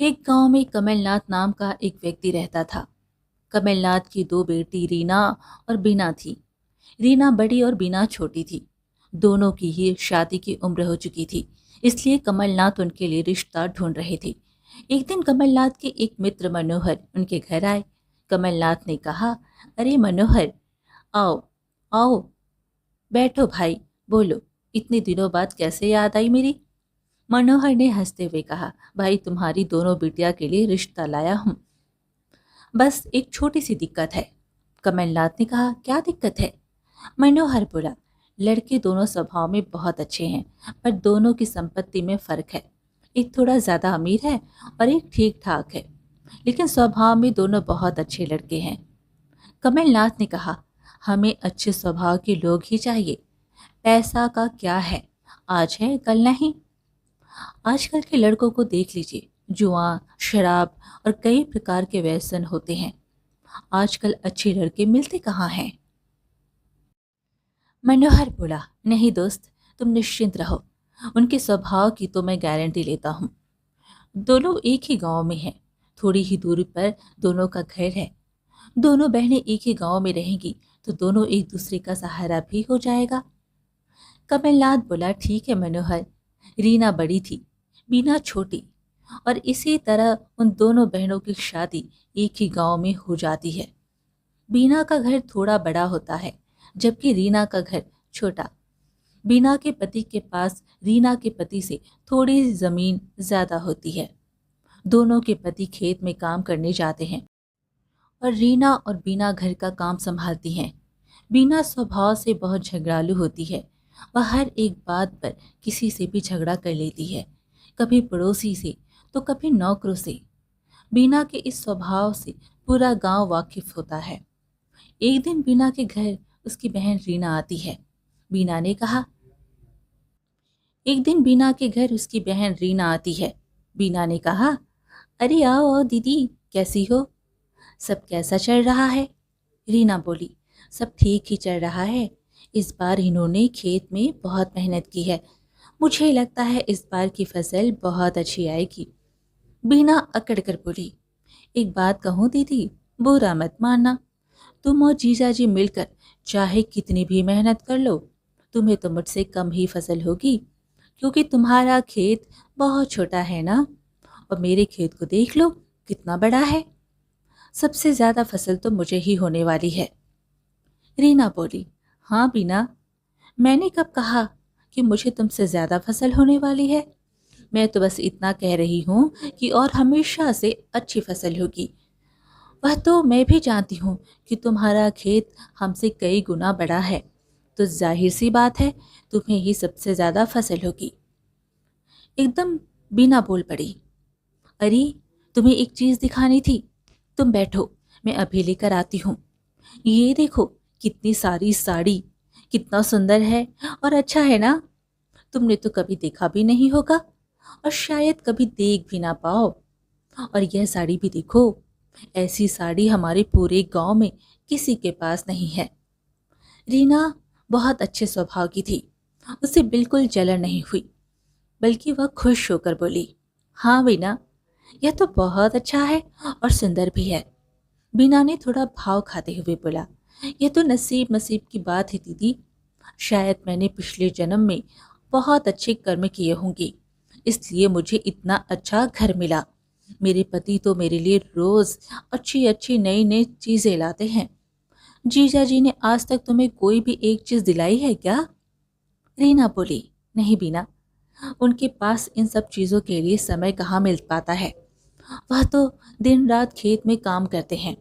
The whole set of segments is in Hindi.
एक गांव में कमलनाथ नाम का एक व्यक्ति रहता था। कमलनाथ की दो बेटी रीना और बीना थी। रीना बड़ी और बीना छोटी थी। दोनों की ही शादी की उम्र हो चुकी थी, इसलिए कमलनाथ उनके लिए रिश्ता ढूंढ रहे थे। एक दिन कमलनाथ के एक मित्र मनोहर उनके घर आए। कमलनाथ ने कहा, अरे मनोहर, आओ आओ, बैठो भाई, बोलो, इतने दिनों बाद कैसे याद आई मेरी। मनोहर ने हंसते हुए कहा, भाई तुम्हारी दोनों बिटिया के लिए रिश्ता लाया हूं। बस एक छोटी सी दिक्कत है। कमलनाथ ने कहा, क्या दिक्कत है। मनोहर बोला, लड़के दोनों स्वभाव में बहुत अच्छे हैं, पर दोनों की संपत्ति में फर्क है। एक थोड़ा ज्यादा अमीर है और एक ठीक ठाक है, लेकिन स्वभाव में दोनों बहुत अच्छे लड़के हैं। कमलनाथ ने कहा, हमें अच्छे स्वभाव के लोग ही चाहिए। पैसा का क्या है, आज है कल नहीं। आजकल के लड़कों को देख लीजिए, जुआ, शराब और कई प्रकार के व्यसन होते हैं। आजकल अच्छे लड़के मिलते कहाँ हैं। मनोहर बोला, नहीं दोस्त, तुम निश्चिंत रहो। उनके स्वभाव की तो मैं गारंटी लेता हूँ। दोनों एक ही गांव में हैं, थोड़ी ही दूरी पर दोनों का घर है। दोनों बहनें एक ही गांव में रहेंगी तो दोनों एक दूसरे का सहारा भी हो जाएगा। कमलनाथ बोला, ठीक है मनोहर। रीना बड़ी थी, बीना छोटी, और इसी तरह उन दोनों बहनों की शादी एक ही गांव में हो जाती है। बीना का घर थोड़ा बड़ा होता है, जबकि रीना का घर छोटा। बीना के पति के पास रीना के पति से थोड़ी जमीन ज्यादा होती है। दोनों के पति खेत में काम करने जाते हैं और रीना और बीना घर का काम संभालती हैं। बीना स्वभाव से बहुत झगड़ालू होती है। वह हर एक बात पर किसी से भी झगड़ा कर लेती है, कभी पड़ोसी से तो कभी नौकरों से। बीना के इस स्वभाव से पूरा गांव वाकिफ होता है। एक दिन बीना के घर उसकी बहन रीना आती है। बीना ने कहा एक दिन बीना के घर उसकी बहन रीना आती है। बीना ने कहा, अरे आओ आओ दीदी, कैसी हो, सब कैसा चल रहा है। रीना बोली, सब ठीक ही चल रहा है। इस बार इन्होंने खेत में बहुत मेहनत की है। मुझे लगता है इस बार की फसल बहुत अच्छी आएगी। बीना अकड़ कर बोली, एक बात कहूँ दीदी, बुरा मत मानना। तुम और जीजा जी मिलकर चाहे कितनी भी मेहनत कर लो, तुम्हें तो मुझसे कम ही फसल होगी, क्योंकि तुम्हारा खेत बहुत छोटा है ना, और मेरे खेत को देख लो कितना बड़ा है। सबसे ज्यादा फसल तो मुझे ही होने वाली है। रीना बोली, हाँ बीना, मैंने कब कहा कि मुझे तुमसे ज्यादा फसल होने वाली है। मैं तो बस इतना कह रही हूँ कि और हमेशा से अच्छी फसल होगी। वह तो मैं भी जानती हूँ कि तुम्हारा खेत हमसे कई गुना बड़ा है, तो जाहिर सी बात है तुम्हें ही सबसे ज्यादा फसल होगी। एकदम बीना बोल पड़ी, अरे तुम्हें एक चीज दिखानी थी, तुम बैठो, मैं अभी लेकर आती हूँ। ये देखो, कितनी सारी साड़ी, कितना सुंदर है और अच्छा है ना। तुमने तो कभी देखा भी नहीं होगा और शायद कभी देख भी ना पाओ। और यह साड़ी भी देखो, ऐसी साड़ी हमारे पूरे गांव में किसी के पास नहीं है। रीना बहुत अच्छे स्वभाव की थी, उसे बिल्कुल जलन नहीं हुई, बल्कि वह खुश होकर बोली, हाँ बीना, यह तो बहुत अच्छा है और सुंदर भी है। बीना ने थोड़ा भाव खाते हुए बोला, यह तो नसीब नसीब की बात है दीदी। शायद मैंने पिछले जन्म में बहुत अच्छे कर्म किए होंगे, इसलिए मुझे इतना अच्छा घर मिला। मेरे पति तो मेरे लिए रोज अच्छी अच्छी नई नई चीजें लाते हैं। जीजा जी ने आज तक तुम्हें कोई भी एक चीज दिलाई है क्या। रीना बोली, नहीं बीना, उनके पास इन सब चीजों के लिए समय कहाँ मिल पाता है। वह तो दिन रात खेत में काम करते हैं।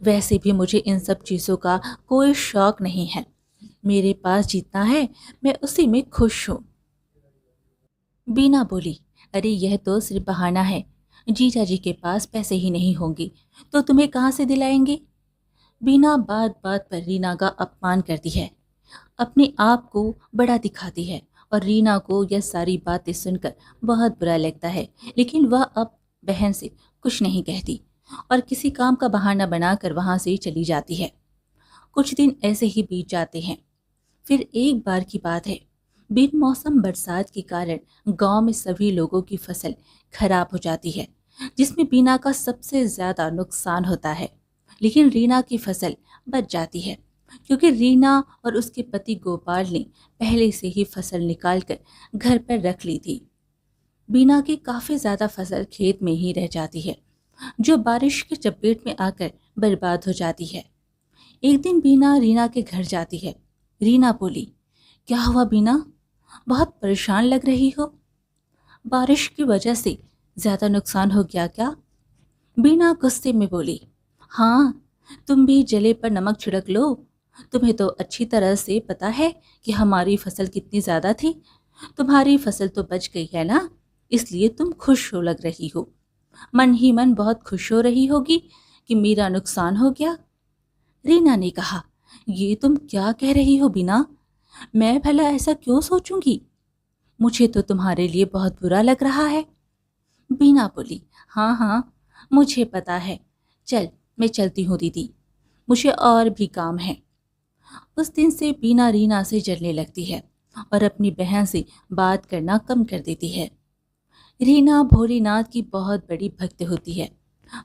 वैसे भी मुझे इन सब चीजों का कोई शौक नहीं है। मेरे पास जितना है मैं उसी में खुश हूँ। बीना बोली, अरे यह तो सिर्फ बहाना है। जीजा जी के पास पैसे ही नहीं होंगे तो तुम्हें कहाँ से दिलाएंगे। बीना बात बात पर रीना का अपमान करती है, अपने आप को बड़ा दिखाती है, और रीना को यह सारी बातें सुनकर बहुत बुरा लगता है। लेकिन वह अब बहन से कुछ नहीं कहती और किसी काम का बहाना बनाकर वहां से चली जाती है। कुछ दिन ऐसे ही बीत जाते हैं। फिर एक बार की बात है, बिन मौसम बरसात के कारण गांव में सभी लोगों की फसल खराब हो जाती है। जिसमें बीना का सबसे ज्यादा नुकसान होता है। लेकिन रीना की फसल बच जाती है, क्योंकि रीना और उसके पति गोपाल ने पहले से ही फसल निकालकर घर पर रख ली थी। बीना की काफी ज्यादा फसल खेत में ही रह जाती है, जो बारिश की चपेट में आकर बर्बाद हो जाती है। एक दिन बीना रीना के घर जाती है। रीना बोली, क्या हुआ बीना, बहुत परेशान लग रही हो? बारिश की वजह से ज्यादा नुकसान हो गया क्या? बीना गुस्से में बोली, हाँ, तुम भी जले पर नमक छिड़क लो। तुम्हें तो अच्छी तरह से पता है कि हमारी फसल कितनी ज्यादा थी। तुम्हारी फसल तो बच गई है ना, इसलिए तुम खुश हो लग रही हो। मन ही मन बहुत खुश हो रही होगी कि मेरा नुकसान हो गया। रीना ने कहा, ये तुम क्या कह रही हो बीना? मैं भला ऐसा क्यों सोचूंगी? मुझे तो तुम्हारे लिए बहुत बुरा लग रहा है। बीना बोली, हाँ हाँ, मुझे पता है। चल, मैं चलती हूँ दीदी, मुझे और भी काम है। उस दिन से बीना रीना से जलने लगती है और अपनी बहन से बात करना कम कर देती है। रीना भोलेनाथ की बहुत बड़ी भक्त होती है।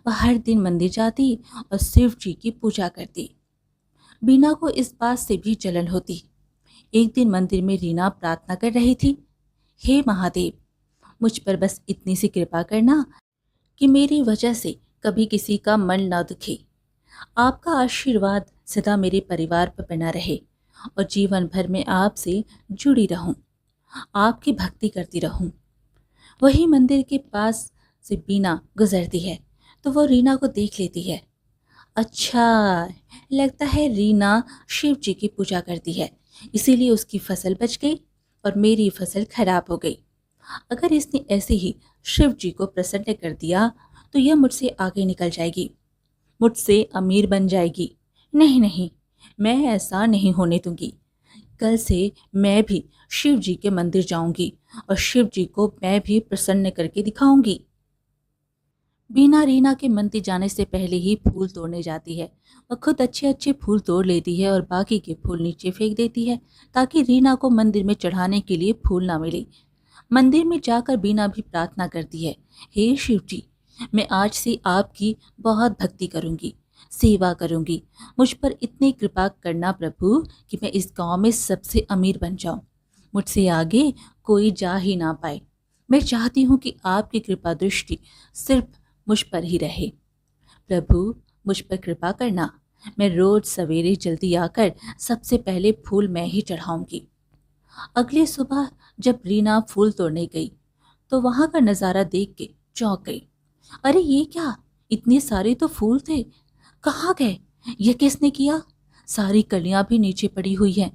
वह हर दिन मंदिर जाती और शिव जी की पूजा करती। बीना को इस बात से भी जलन होती। एक दिन मंदिर में रीना प्रार्थना कर रही थी, हे महादेव, मुझ पर बस इतनी सी कृपा करना कि मेरी वजह से कभी किसी का मन न दुखे। आपका आशीर्वाद सदा मेरे परिवार पर बना रहे और जीवन भर में आपसे जुड़ी रहूं, आपकी भक्ति करती रहूं। वही मंदिर के पास से बीना गुजरती है तो वो रीना को देख लेती है। अच्छा, लगता है रीना शिव जी की पूजा करती है, इसीलिए उसकी फसल बच गई और मेरी फसल खराब हो गई। अगर इसने ऐसे ही शिव जी को प्रसन्न कर दिया तो यह मुझसे आगे निकल जाएगी, मुझसे अमीर बन जाएगी। नहीं नहीं, मैं ऐसा नहीं होने दूंगी। कल से मैं भी शिव जी के मंदिर जाऊंगी और शिव जी को मैं भी प्रसन्न करके दिखाऊंगी। बीना रीना के मंदिर जाने से पहले ही फूल तोड़ने जाती है। वह खुद अच्छे अच्छे फूल तोड़ लेती है और बाकी के फूल नीचे फेंक देती है, ताकि रीना को मंदिर में चढ़ाने के लिए फूल ना मिले। मंदिर में जाकर बीना भी प्रार्थना करती है, हे शिव जी, मैं आज से आपकी बहुत भक्ति करूंगी, सेवा करूंगी। मुझ पर इतनी कृपा करना प्रभु कि मैं इस गांव में सबसे अमीर बन जाऊं, मुझसे आगे कोई जा ही ना पाए। मैं चाहती हूँ कि आपकी कृपा दृष्टि सिर्फ मुझ पर ही रहे। प्रभु, मुझ पर कृपा करना। मैं रोज सवेरे जल्दी आकर सबसे पहले फूल मैं ही चढ़ाऊंगी। अगली सुबह जब रीना फूल तोड़ने गई तो वहां का नजारा देख के चौंक गई। अरे ये क्या, इतने सारे तो फूल थे, कहाँ गए? ये किसने किया? सारी कलियां भी नीचे पड़ी हुई हैं।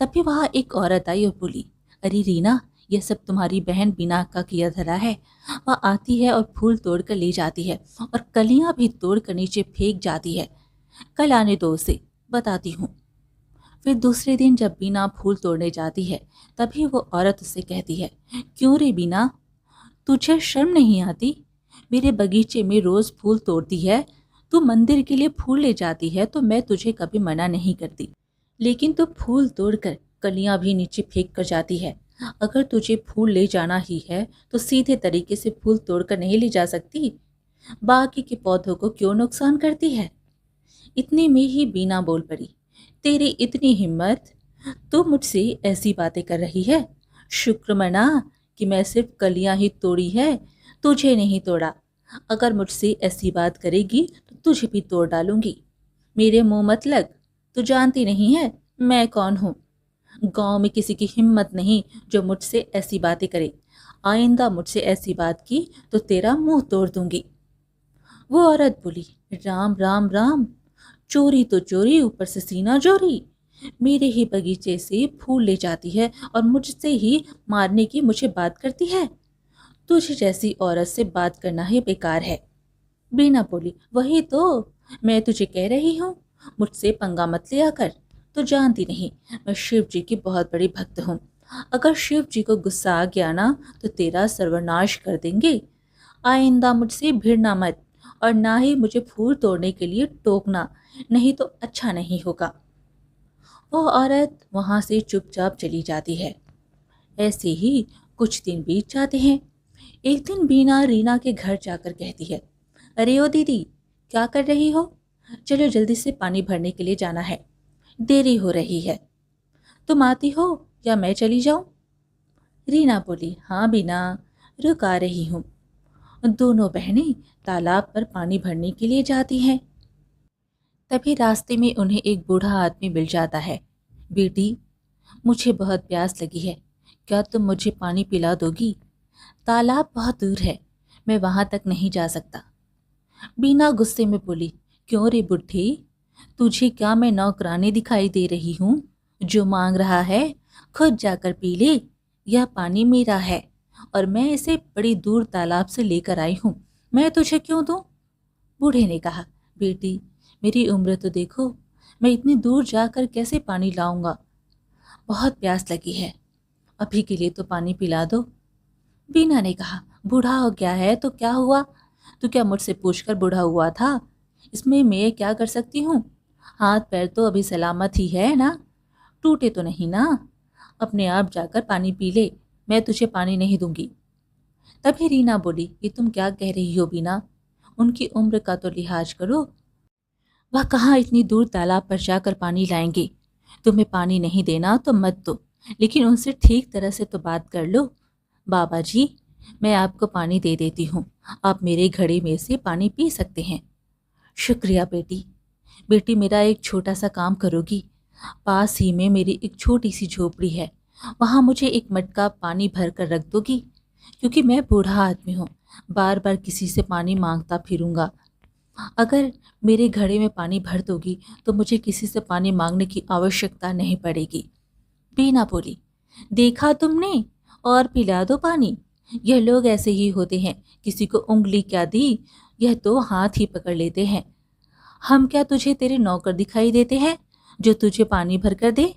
तभी वहां एक औरत आई और बोली, अरे रीना, यह सब तुम्हारी बहन बीना का किया धरा है। वह आती है और फूल तोड़ कर ले जाती है और कलियां भी तोड़ कर नीचे फेंक जाती है। कल आने दो उसे, बताती हूँ। फिर दूसरे दिन जब बीना फूल तोड़ने जाती है तभी वो औरत उससे कहती है, क्यों रे बीना, तुझे शर्म नहीं आती? मेरे बगीचे में रोज फूल तोड़ती है, तू मंदिर के लिए फूल ले जाती है तो मैं तुझे कभी मना नहीं करती, लेकिन तू फूल तोड़कर कलियां भी नीचे फेंक कर जाती है। अगर तुझे फूल ले जाना ही है तो सीधे तरीके से फूल तोड़कर नहीं ले जा सकती, बाकी के पौधों को क्यों नुकसान करती है? इतने में ही बीना बोल पड़ी, तेरी इतनी हिम्मत, तू मुझसे ऐसी बातें कर रही है? शुक्र मना कि मैं सिर्फ कलियां ही तोड़ी है, तुझे नहीं तोड़ा। अगर मुझसे ऐसी बात करेगी तो तुझे भी तोड़ डालूंगी। मेरे मुंह मत लग, तू जानती नहीं है मैं कौन हूँ। गांव में किसी की हिम्मत नहीं जो मुझसे ऐसी बातें करे। आइंदा मुझसे ऐसी बात की तो तेरा मुंह तोड़ दूंगी। वो औरत बोली, राम राम राम, चोरी तो चोरी, ऊपर से सीना चोरी। मेरे ही बगीचे से फूल ले जाती है और मुझसे ही मारने की मुझे बात करती है। तुझे जैसी औरत से बात करना ही बेकार है। बीना बोली, वही तो मैं तुझे कह रही हूँ, मुझसे पंगा मत लिया कर। तो जानती नहीं, मैं शिव जी की बहुत बड़ी भक्त हूँ। अगर शिव जी को गुस्सा आ गया ना तो तेरा सर्वनाश कर देंगे। आइंदा मुझसे भिड़ना मत और ना ही मुझे फूल तोड़ने के लिए टोकना, नहीं तो अच्छा नहीं होगा। वो औरत वहां से चुपचाप चली जाती है। ऐसे ही कुछ दिन बीत जाते हैं। एक दिन बीना रीना के घर जाकर कहती है, अरे ओ दीदी, क्या कर रही हो? चलो जल्दी से पानी भरने के लिए जाना है, देरी हो रही है। तुम आती हो या मैं चली जाऊं? रीना बोली, हाँ बीना, रुक आ रही हूँ। दोनों बहनें तालाब पर पानी भरने के लिए जाती हैं। तभी रास्ते में उन्हें एक बूढ़ा आदमी मिल जाता है। बेटी, मुझे बहुत प्यास लगी है, क्या तुम मुझे पानी पिला दोगी? तालाब बहुत दूर है, मैं वहां तक नहीं जा सकता। बीना गुस्से में बोली, क्यों रे बुढ़ी, तुझे क्या मैं नौकरानी दिखाई दे रही हूँ? जो मांग रहा है खुद जाकर पी ले, यह पानी मेरा है और मैं इसे बड़ी दूर तालाब से लेकर आई हूँ, मैं तुझे क्यों दूँ? बूढ़े ने कहा, बेटी, मेरी उम्र तो देखो, मैं इतनी दूर जाकर कैसे पानी लाऊंगा? बहुत प्यास लगी है, अभी के लिए तो पानी पिला दो। बीना ने कहा, बूढ़ा हो गया है तो क्या हुआ? तू क्या मुझसे पूछकर बूढ़ा हुआ था? इसमें मैं क्या कर सकती हूँ? हाथ पैर तो अभी सलामत ही है ना, टूटे तो नहीं ना? अपने आप जाकर पानी पी ले, मैं तुझे पानी नहीं दूंगी। तभी रीना बोली, ये तुम क्या कह रही हो बीना? उनकी उम्र का तो लिहाज करो, वह कहाँ इतनी दूर तालाब पर जाकर पानी लाएंगे? तुम्हें पानी नहीं देना तो मत दो, लेकिन उनसे ठीक तरह से तो बात कर लो। बाबा जी, मैं आपको पानी दे देती हूँ, आप मेरे घड़े में से पानी पी सकते हैं। शुक्रिया बेटी। बेटी, मेरा एक छोटा सा काम करोगी? पास ही में मेरी एक छोटी सी झोपड़ी है, वहाँ मुझे एक मटका पानी भर कर रख दोगी? क्योंकि मैं बूढ़ा आदमी हूँ, बार बार किसी से पानी मांगता फिरूंगा। अगर मेरे घड़े में पानी भर दोगी तो मुझे किसी से पानी मांगने की आवश्यकता नहीं पड़ेगी। बीना बोली, देखा तुमने, और पिला दो पानी। यह लोग ऐसे ही होते हैं, किसी को उंगली क्या दी, यह तो हाथ ही पकड़ लेते हैं। हम क्या तुझे तेरे नौकर दिखाई देते हैं जो तुझे पानी भर कर दे?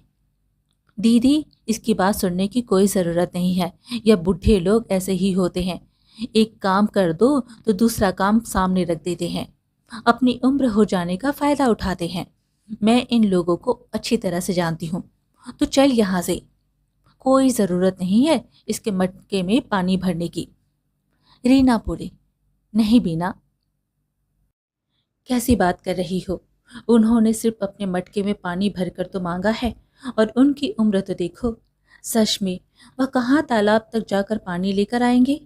दीदी, इसकी बात सुनने की कोई ज़रूरत नहीं है, यह बुढ़े लोग ऐसे ही होते हैं, एक काम कर दो तो दूसरा काम सामने रख देते हैं, अपनी उम्र हो जाने का फ़ायदा उठाते हैं। मैं इन लोगों को अच्छी तरह से जानती हूँ, तो चल यहाँ से, कोई ज़रूरत नहीं है इसके मटके में पानी भरने की। रीना बोली, नहीं बीना, कैसी बात कर रही हो? उन्होंने सिर्फ अपने मटके में पानी भरकर तो मांगा है, और उनकी उम्र तो देखो। सच में वह कहाँ तालाब तक जाकर पानी लेकर आएंगे?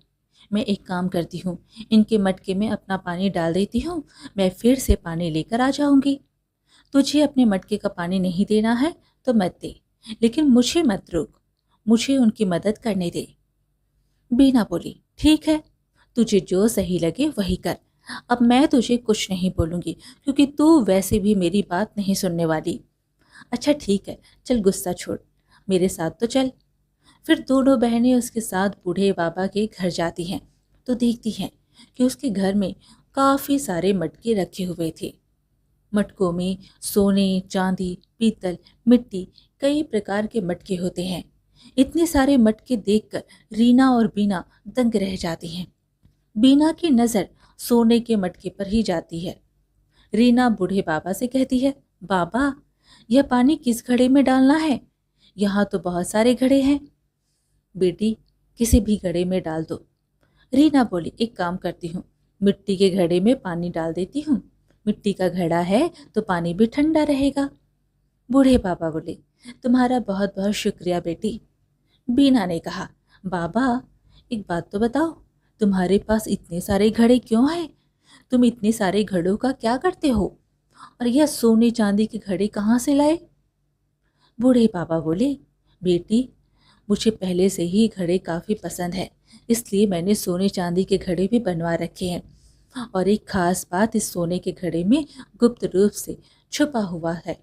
मैं एक काम करती हूँ, इनके मटके में अपना पानी डाल देती हूँ, मैं फिर से पानी लेकर आ जाऊंगी। तुझे अपने मटके का पानी नहीं देना है तो मत दे, लेकिन मुझे मत रोक, मुझे उनकी मदद करने दे। बीना बोली, ठीक है, तुझे जो सही लगे वही कर, अब मैं तुझे कुछ नहीं बोलूंगी, क्योंकि तू वैसे भी मेरी बात नहीं सुनने वाली। अच्छा ठीक है, चल गुस्सा छोड़, मेरे साथ तो चल। फिर दोनों बहनें उसके साथ बूढ़े बाबा के घर जाती हैं, तो देखती हैं कि उसके घर में काफ़ी सारे मटके रखे हुए थे। मटकों में सोने, चांदी, पीतल, मिट्टी, कई प्रकार के मटके होते हैं। इतने सारे मटके देखकर रीना और बीना दंग रह जाती हैं। बीना की नज़र सोने के मटके पर ही जाती है। रीना बूढ़े बाबा से कहती है, बाबा, यह पानी किस घड़े में डालना है? यहाँ तो बहुत सारे घड़े हैं। बेटी, किसी भी घड़े में डाल दो। रीना बोली, एक काम करती हूँ, मिट्टी के घड़े में पानी डाल देती हूँ, मिट्टी का घड़ा है तो पानी भी ठंडा रहेगा। बूढ़े बाबा बोले, तुम्हारा बहुत बहुत शुक्रिया बेटी। बीना ने कहा, बाबा, एक बात तो बताओ, तुम्हारे पास इतने सारे घड़े क्यों हैं? तुम इतने सारे घड़ों का क्या करते हो? और यह सोने चांदी के घड़े कहाँ से लाए? बूढ़े बाबा बोले, बेटी, मुझे पहले से ही घड़े काफ़ी पसंद है, इसलिए मैंने सोने चांदी के घड़े भी बनवा रखे हैं, और एक खास बात इस सोने के घड़े में गुप्त रूप से छुपा हुआ है।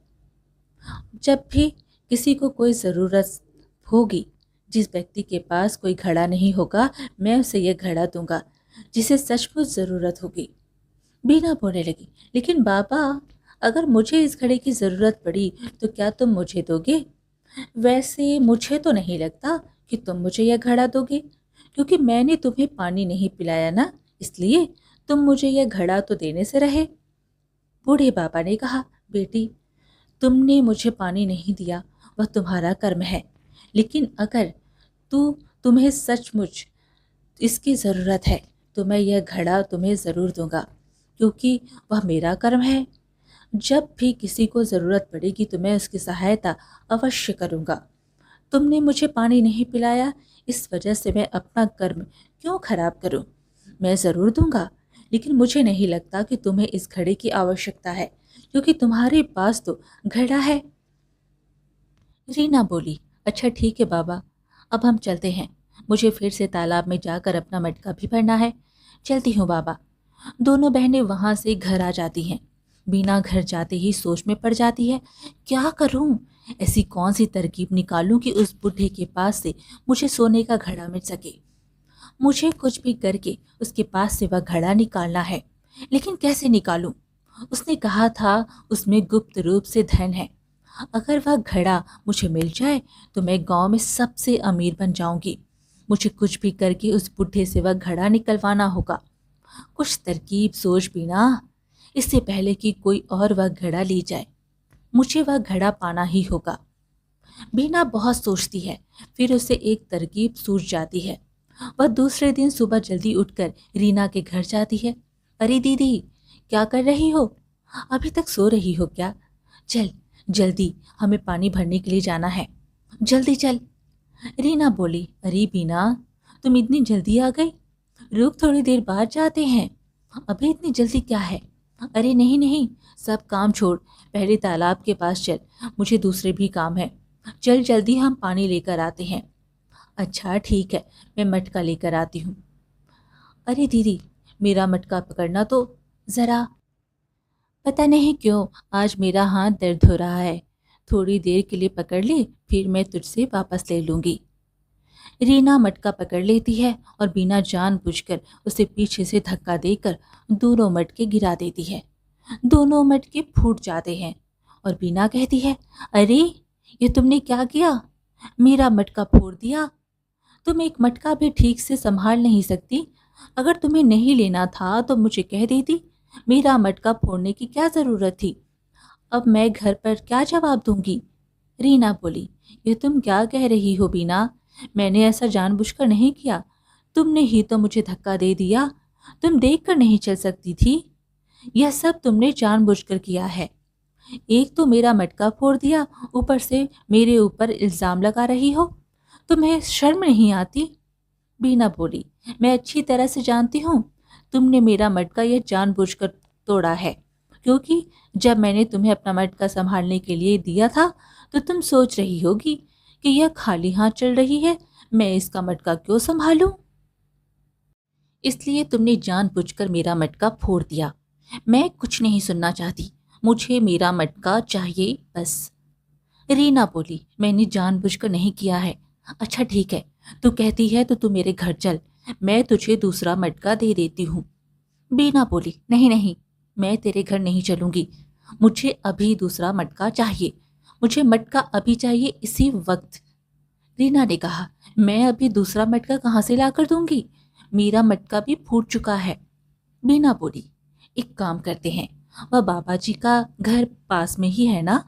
जब भी किसी को कोई ज़रूरत होगी, जिस व्यक्ति के पास कोई घड़ा नहीं होगा, मैं उसे यह घड़ा दूंगा जिसे सचमुच ज़रूरत होगी। बीना बोलने लगी, लेकिन बाबा, अगर मुझे इस घड़े की ज़रूरत पड़ी तो क्या तुम मुझे दोगे? वैसे मुझे तो नहीं लगता कि तुम मुझे यह घड़ा दोगे, क्योंकि मैंने तुम्हें पानी नहीं पिलाया ना, इसलिए तुम मुझे यह घड़ा तो देने से रहे। बूढ़े बाबा ने कहा, बेटी, तुमने मुझे पानी नहीं दिया वह तुम्हारा कर्म है, लेकिन अगर तुम्हें सचमुच इसकी ज़रूरत है तो मैं यह घड़ा तुम्हें ज़रूर दूंगा, क्योंकि वह मेरा कर्म है। जब भी किसी को ज़रूरत पड़ेगी तो मैं उसकी सहायता अवश्य करूंगा। तुमने मुझे पानी नहीं पिलाया, इस वजह से मैं अपना कर्म क्यों खराब करूं? मैं ज़रूर दूंगा, लेकिन मुझे नहीं लगता कि तुम्हें इस घड़े की आवश्यकता है, क्योंकि तुम्हारे पास तो घड़ा है। रीना बोली, अच्छा ठीक है बाबा, अब हम चलते हैं। मुझे फिर से तालाब में जाकर अपना मटका भी भरना है। चलती हूँ बाबा। दोनों बहनें वहां से घर आ जाती हैं। बीना घर जाते ही सोच में पड़ जाती है, क्या करूं? ऐसी कौन सी तरकीब निकालूं कि उस बुढ़े के पास से मुझे सोने का घड़ा मिल सके। मुझे कुछ भी करके उसके पास से वह घड़ा निकालना है, लेकिन कैसे निकालूं? उसने कहा था उसमें गुप्त रूप से धन है। अगर वह घड़ा मुझे मिल जाए तो मैं गांव में सबसे अमीर बन जाऊंगी। मुझे कुछ भी करके उस बुढ़े से वह घड़ा निकलवाना होगा। कुछ तरकीब सोच भी ना, इससे पहले कि कोई और वह घड़ा ले जाए। मुझे वह घड़ा पाना ही होगा। बीना बहुत सोचती है, फिर उसे एक तरकीब सूझ जाती है। वह दूसरे दिन सुबह जल्दी उठकर रीना के घर जाती है। अरे दीदी, क्या कर रही हो? अभी तक सो रही हो क्या? चल जल्दी, हमें पानी भरने के लिए जाना है। जल्दी चल। रीना बोली, अरे बीना, तुम इतनी जल्दी आ गई? रुक, थोड़ी देर बाद जाते हैं। अभी इतनी जल्दी क्या है? अरे नहीं नहीं, सब काम छोड़, पहले तालाब के पास चल, मुझे दूसरे भी काम है। चल जल्दी, हम पानी लेकर आते हैं। अच्छा ठीक है, मैं मटका लेकर आती हूँ। अरे दीदी, मेरा मटका पकड़ना तो ज़रा। पता नहीं क्यों आज मेरा हाथ दर्द हो रहा है। थोड़ी देर के लिए पकड़ ले, फिर मैं तुझसे वापस ले लूँगी। रीना मटका पकड़ लेती है और बिना जानबूझकर उसे पीछे से धक्का देकर दोनों मटके गिरा देती है। दोनों मटके फूट जाते हैं और बीना कहती है, अरे ये तुमने क्या किया? मेरा मटका फोड़ दिया। तुम एक मटका भी ठीक से संभाल नहीं सकती। अगर तुम्हें नहीं लेना था तो मुझे कह देती। मेरा मटका फोड़ने की क्या जरूरत थी? अब मैं घर पर क्या जवाब दूंगी? रीना बोली, ये तुम क्या कह रही हो बीना? मैंने ऐसा जानबूझकर नहीं किया। तुमने ही तो मुझे धक्का दे दिया। तुम देख कर नहीं चल सकती थी? यह सब तुमने जानबूझकर किया है। एक तो मेरा मटका फोड़ दिया, ऊपर से मेरे ऊपर इल्जाम लगा रही हो। तुम्हें शर्म नहीं आती? बीना बोली, मैं अच्छी तरह से जानती हूँ तुमने मेरा मटका यह जानबूझकर तोड़ा है, क्योंकि जब मैंने तुम्हें अपना मटका संभालने के लिए दिया था तो तुम सोच रही होगी कि यह खाली हाथ चल रही है, मैं इसका मटका क्यों संभालूं? इसलिए तुमने जानबूझकर मेरा मटका फोड़ दिया। मैं कुछ नहीं सुनना चाहती, मुझे मेरा मटका चाहिए बस। रीना बोली, मैंने जानबूझकर नहीं किया है। अच्छा ठीक है, तू कहती है तो तू मेरे घर चल, मैं तुझे दूसरा मटका दे देती हूँ। बीना बोली, नहीं नहीं, मैं तेरे घर नहीं चलूंगी। मुझे अभी दूसरा मटका चाहिए। मुझे मटका अभी चाहिए, इसी वक्त। रीना ने कहा, मैं अभी दूसरा मटका कहाँ से ला कर दूंगी? मेरा मटका भी फूट चुका है। बीना बोली, एक काम करते हैं, वह बाबा जी का घर पास में ही है ना,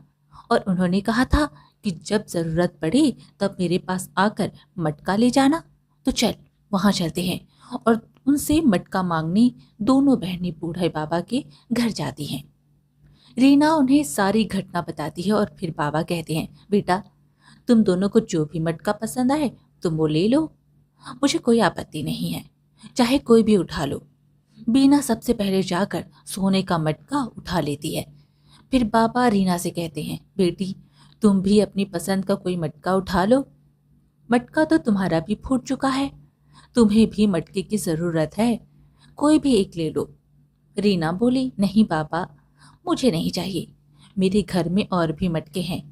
और उन्होंने कहा था कि जब ज़रूरत पड़े तब मेरे पास आकर मटका ले जाना। तो चल, वहाँ चलते हैं और उनसे मटका मांगने दोनों बहनें बूढ़े बाबा के घर जाती हैं। रीना उन्हें सारी घटना बताती है और फिर बाबा कहते हैं, बेटा, तुम दोनों को जो भी मटका पसंद आए तुम वो ले लो, मुझे कोई आपत्ति नहीं है, चाहे कोई भी उठा लो। बीना सबसे पहले जाकर सोने का मटका उठा लेती है। फिर बाबा रीना से कहते हैं, बेटी, तुम भी अपनी पसंद का कोई मटका उठा लो। मटका तो तुम्हारा भी फूट चुका है, तुम्हें भी मटके की ज़रूरत है, कोई भी एक ले लो। रीना बोली, नहीं बाबा, मुझे नहीं चाहिए, मेरे घर में और भी मटके हैं।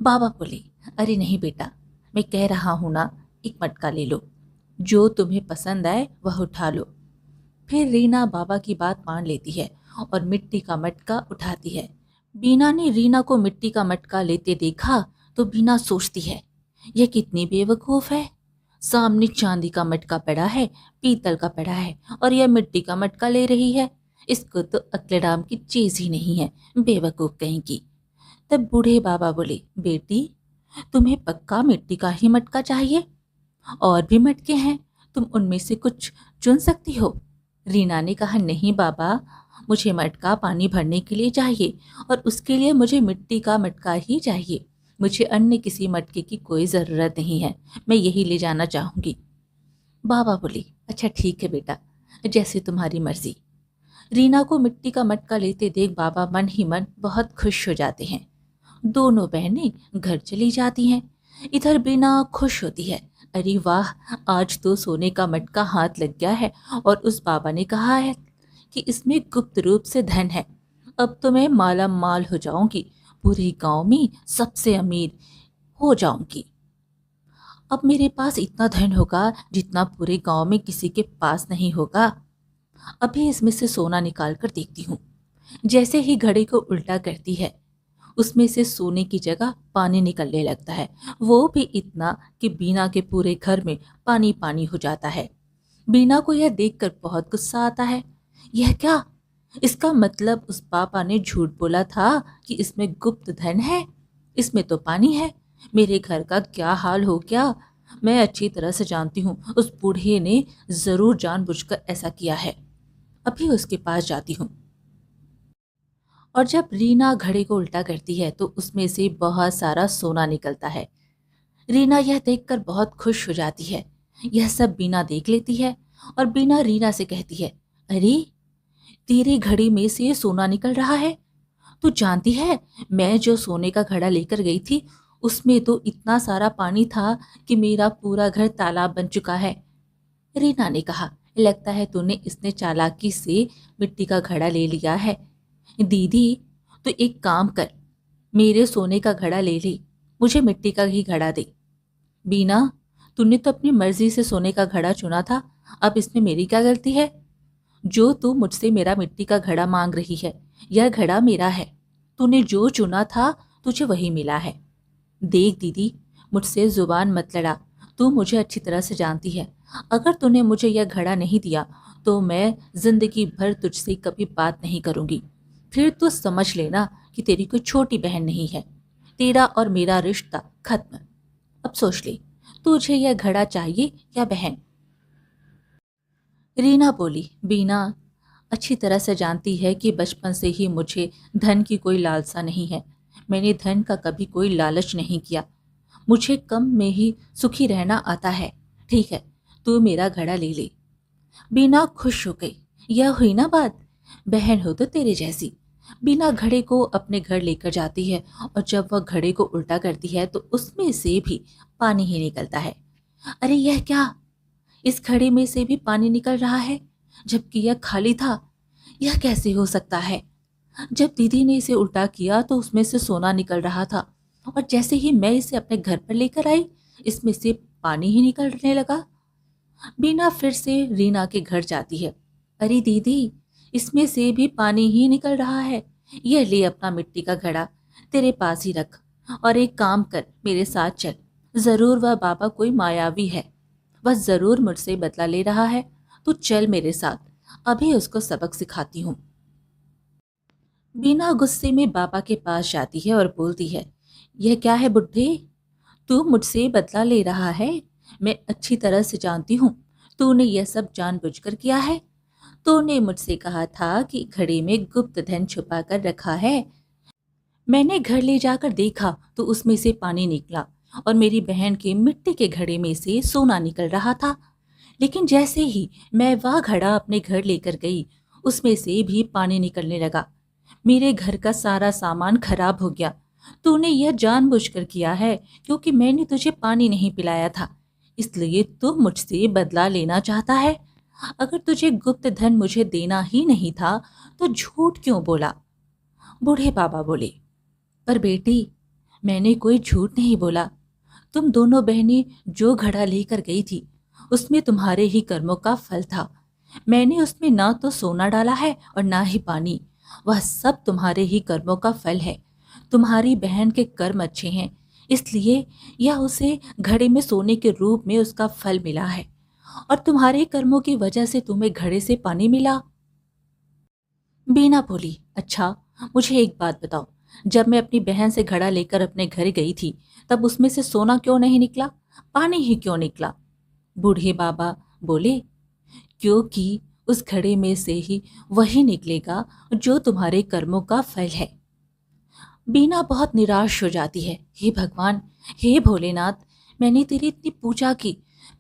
बाबा बोले, अरे नहीं बेटा, मैं कह रहा हूँ ना, एक मटका ले लो, जो तुम्हें पसंद आए वह उठा लो। फिर रीना बाबा की बात मान लेती है और मिट्टी का मटका उठाती है। बीना ने रीना को मिट्टी का मटका लेते देखा तो बीना सोचती है, यह कितनी बेवकूफ़ है। सामने चांदी का मटका पड़ा है, पीतल का पड़ा है, और यह मिट्टी का मटका ले रही है। इसको तो अक्लेडाम की चीज ही नहीं है, बेवकूफ़ कहीं की। तब बूढ़े बाबा बोले, बेटी, तुम्हें पक्का मिट्टी का ही मटका चाहिए? और भी मटके हैं, तुम उनमें से कुछ चुन सकती हो। रीना ने कहा, नहीं बाबा, मुझे मटका पानी भरने के लिए चाहिए और उसके लिए मुझे मिट्टी का मटका ही चाहिए। मुझे अन्य किसी मटके की कोई ज़रूरत नहीं है, मैं यही ले जाना चाहूँगी। बाबा बोली, अच्छा ठीक है बेटा, जैसे तुम्हारी मर्जी। रीना को मिट्टी का मटका लेते देख बाबा मन ही मन बहुत खुश हो जाते हैं। दोनों बहनें घर चली जाती हैं। इधर बीना खुश होती है, अरे वाह, आज तो सोने का मटका हाथ लग गया है और उस बाबा ने कहा है कि इसमें गुप्त रूप से धन है। अब तो मैं माला माल हो जाऊंगी, पूरे गांव में सबसे अमीर हो जाऊंगी। अब मेरे पास इतना धन होगा जितना पूरे गांव में किसी के पास नहीं होगा। अभी इसमें से सोना निकाल कर देखती हूँ। जैसे ही घड़ी को उल्टा करती है, उसमें से सोने की जगह पानी निकलने लगता है, वो भी इतना कि बीना के पूरे घर में पानी पानी हो जाता है। बीना को यह देखकर बहुत गुस्सा आता है। यह क्या? इसका मतलब उस पापा ने झूठ बोला था कि इसमें गुप्त धन है, इसमें तो पानी है। मेरे घर का क्या हाल हो गया। मैं अच्छी तरह से जानती हूँ उस बूढ़े ने जरूर जानबूझकर ऐसा किया है। अभी उसके पास जाती हूँ। और जब रीना घड़ी को उल्टा करती है तो उसमें से बहुत सारा सोना निकलता है। रीना यह देखकर बहुत खुश हो जाती है। यह सब बीना देख लेती है और बीना रीना से कहती है, अरे, तेरी घड़ी में से ये सोना निकल रहा है। तू जानती है, मैं जो सोने का घड़ा लेकर गई थी उसमें तो इतना सारा पानी था कि मेरा पूरा घर तालाब बन चुका है। रीना ने कहा, लगता है तूने इसने चालाकी से मिट्टी का घड़ा ले लिया है। दीदी, तो एक काम कर, मेरे सोने का घड़ा ले ले, मुझे मिट्टी का ही घड़ा दे। बीना, तूने तो अपनी मर्जी से सोने का घड़ा चुना था, अब इसमें मेरी क्या गलती है? जो तू मुझसे मेरा मिट्टी का घड़ा मांग रही है, यह घड़ा मेरा है। तूने जो चुना था तुझे वही मिला है। देख दीदी, मुझसे जुबान मत लड़ा, तू मुझे अच्छी तरह से जानती है। अगर तूने मुझे यह घड़ा नहीं दिया तो मैं जिंदगी भर तुझसे कभी बात नहीं करूंगी। फिर तो समझ लेना कि तेरी कोई छोटी बहन नहीं है। तेरा और मेरा रिश्ता खत्म। अब सोच ले, तुझे यह घड़ा चाहिए या बहन? रीना बोली, बीना अच्छी तरह से जानती है कि बचपन से ही मुझे धन की कोई लालसा नहीं है। मैंने धन का कभी कोई लालच नहीं किया। मुझे कम में ही सुखी रहना आता है। ठीक है, तू मेरा घड़ा ले ले। बीना खुश हो गई। यह हुई ना बात, बहन हो तो तेरे जैसी। बीना घड़े को अपने घर लेकर जाती है और जब वह घड़े को उल्टा करती है तो उसमें से भी पानी ही निकलता है। अरे यह क्या? इस घड़े में से भी पानी निकल रहा है जबकि यह खाली था। यह कैसे हो सकता है? जब दीदी ने इसे उल्टा किया तो उसमें से सोना निकल रहा था और जैसे ही मैं इसे अपने घर पर लेकर आई, इसमें से पानी ही निकलने लगा। बीना फिर से रीना के घर जाती है। अरे दीदी, इसमें से भी पानी ही निकल रहा है। यह ले अपना मिट्टी का घड़ा, तेरे पास ही रख और एक काम कर, मेरे साथ चल। जरूर वह बाबा कोई मायावी है, वह जरूर मुझसे बदला ले रहा है। तू चल मेरे साथ, अभी उसको सबक सिखाती हूँ। बीना गुस्से में बाबा के पास जाती है और बोलती है, यह क्या है बुढ़े, तू मुझसे बदला ले रहा है? मैं अच्छी तरह से जानती हूँ तूने यह सब जानबूझकर किया है। तूने मुझसे कहा था कि घड़े में गुप्त धन छुपा कर रखा है। मैंने घर ले जाकर देखा तो उसमें से पानी निकला और मेरी बहन के मिट्टी के घड़े में से सोना निकल रहा था। लेकिन जैसे ही मैं वह घड़ा अपने घर लेकर गई, उसमें से भी पानी निकलने लगा। मेरे घर का सारा सामान खराब हो गया। तूने यह जानबूझकर किया है क्योंकि मैंने तुझे पानी नहीं पिलाया था, इसलिए तू मुझसे बदला लेना चाहता है। अगर तुझे गुप्त धन मुझे देना ही नहीं था तो झूठ क्यों बोला? बूढ़े बाबा बोले, पर बेटी, मैंने कोई झूठ नहीं बोला। तुम दोनों बहनें जो घड़ा लेकर गई थी उसमें तुम्हारे ही कर्मों का फल था। मैंने उसमें ना तो सोना डाला है और ना ही पानी। वह सब तुम्हारे ही कर्मों का फल है। तुम्हारी बहन के कर्म अच्छे हैं, इसलिए यह उसे घड़े में सोने के रूप में उसका फल मिला है और तुम्हारे कर्मों की वजह से तुम्हें घड़े से पानी मिला। बीना बोली, अच्छा, मुझे एक बात बताओ, जब मैं अपनी बहन से घड़ा लेकर अपने घर गई थी तब उसमें से सोना क्यों नहीं निकला, पानी ही क्यों निकला? बूढ़े बाबा बोले, क्योंकि उस घड़े में से ही वही निकलेगा जो तुम्हारे कर्मों का फल है। बीना बहुत निराश हो जाती है। हे भगवान, हे भोलेनाथ, मैंने तेरी इतनी पूजा की,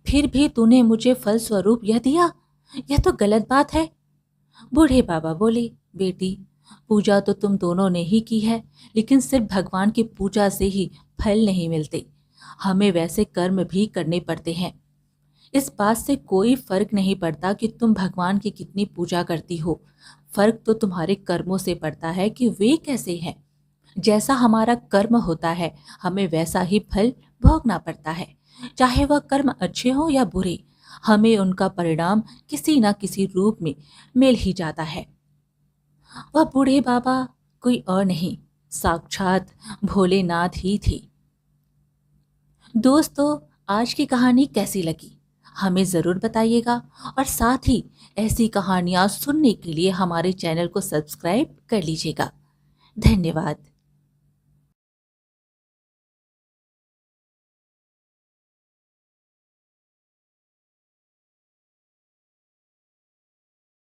फिर भी तूने मुझे फल स्वरूप यह दिया। यह तो गलत बात है। बूढ़े बाबा बोले, बेटी, पूजा तो तुम दोनों ने ही की है, लेकिन सिर्फ भगवान की पूजा से ही फल नहीं मिलते। हमें वैसे कर्म भी करने पड़ते हैं। इस बात से कोई फर्क नहीं पड़ता कि तुम भगवान की कितनी पूजा करती हो। फर्क तो तुम्हारे कर्मों से पड़ता है कि वे कैसे हैं। जैसा हमारा कर्म होता है, हमें वैसा ही फल भोगना पड़ता है। चाहे वह कर्म अच्छे हो या बुरे, हमें उनका परिणाम किसी न किसी रूप में मिल ही जाता है। वह बूढ़े बाबा कोई और नहीं, साक्षात भोलेनाथ ही थे। दोस्तों, आज की कहानी कैसी लगी हमें ज़रूर बताइएगा, और साथ ही ऐसी कहानियाँ सुनने के लिए हमारे चैनल को सब्सक्राइब कर लीजिएगा। धन्यवाद।